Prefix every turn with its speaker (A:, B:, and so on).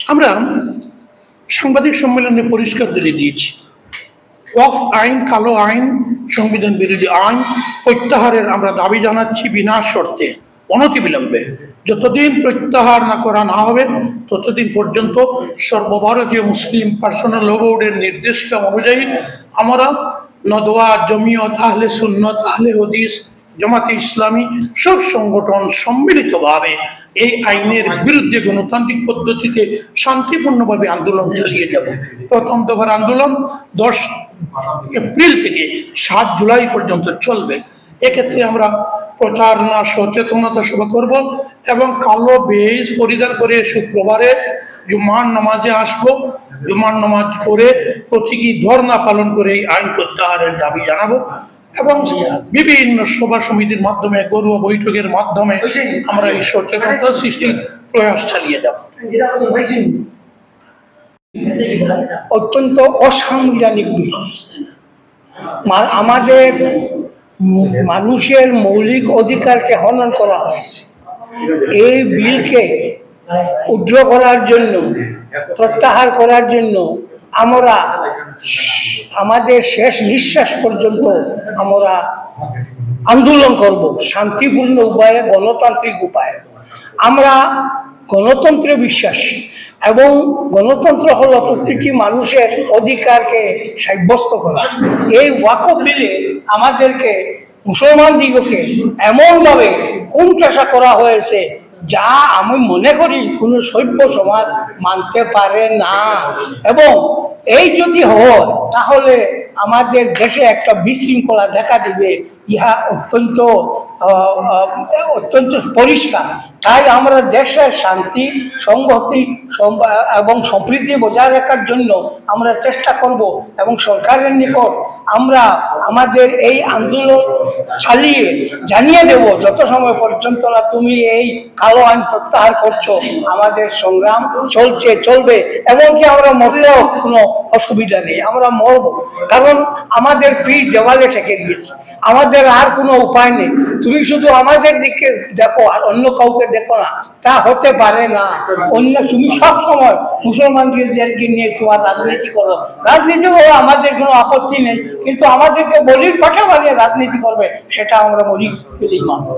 A: আমরা সাংবাদিক সম্মেলনে পরিষ্কার করে দিয়েছি, ওয়াকফ আইন কালো আইন, সংবিধান বিরোধী আইন প্রত্যাহারের আমরা দাবি জানাচ্ছি বিনা শর্তে, অনতিবিলম্বে। যতদিন প্রত্যাহার করা না হবে ততদিন পর্যন্ত সর্বভারতীয় মুসলিম পার্সোনাল ল বোর্ডের নির্দেশনা অনুযায়ী আমরা নদওয়া, জমিয়ত, আহলে সুন্নত, আহলে হদিস, জামাতে ইসলামী সব সংগঠন সম্মিলিতভাবে এই আইনের বিরুদ্ধে গণতান্ত্রিক পদ্ধতিতে শান্তিপূর্ণভাবে আন্দোলন চালিয়ে যাব। প্রথম দফার আন্দোলন 10 এপ্রিল থেকে 7 জুলাই পর্যন্ত চলবে। এক্ষেত্রে আমরা প্রচারণা, সচেতনতা সভা করব এবং কালো বেজ পরিধান করে শুক্রবারে জুমার নামাজে আসবো। জুমার নামাজ পড়ে প্রতীকী ধর্ণা পালন করে এই আইন প্রত্যাহারের দাবি জানাবো এবং বিভিন্ন সভা সমিতির মাধ্যমে, ঘরোয়া বৈঠকের মাধ্যমে আমরা এই সচেতনতা সৃষ্টির প্রয়াস চালিয়ে যাব।
B: অত্যন্ত অসাংবিধানিক বিল, আমাদের মানুষের মৌলিক অধিকারকে হনন করা হয়েছে। এই বিলকে উদ্র করার জন্য, প্রত্যাহার করার জন্য আমরা আমাদের শেষ নিঃশ্বাস পর্যন্ত আমরা আন্দোলন করব, শান্তিপূর্ণ উপায়ে, গণতান্ত্রিক উপায়ে। আমরা গণতন্ত্রে বিশ্বাসী এবং গণতন্ত্র হলো প্রতিটি মানুষের অধিকারকে সাব্যস্ত করা। এই ওয়াকফ বিলে আমাদেরকে, মুসলমান দিগকে এমনভাবে কোণঠাসা করা হয়েছে যা আমি মনে করি কোনো সভ্য সমাজ মানতে পারে না। এবং এই যদি হয় তাহলে আমাদের দেশে একটা বিশৃঙ্খলা দেখা দিবে, ইহা অত্যন্ত পরিষ্কার। তাই আমরা দেশের শান্তি, সংহতি এবং সম্প্রীতি বজায় রাখার জন্য আমরা চেষ্টা করব এবং সরকারের নিকট আমরা আমাদের এই আন্দোলন চালিয়ে জানিয়ে দেব, যত সময় পর্যন্ত না তুমি এই কালো আইন প্রত্যাহার করছো আমাদের সংগ্রাম চলছে, চলবে। এমনকি আমরা মরতেও কোনো অসুবিধা নেই, আমরা মরব, কারণ আমাদের পিঠ দেওয়ালে ঠেকে দিয়েছে, আমাদের আর কোনো উপায় নেই। তুমি শুধু আমাদের দিকে দেখো আর অন্য কাউকে দেখো না, তা হতে পারে না। তুমি সব সময় মুসলমানদেরকে নিয়ে তোমার রাজনীতি করো, রাজনীতি করো, আমাদের কোনো আপত্তি নেই, কিন্তু আমাদেরকে বলির পাঠা বানিয়ে রাজনীতি করবে সেটা আমরা বলি মানব।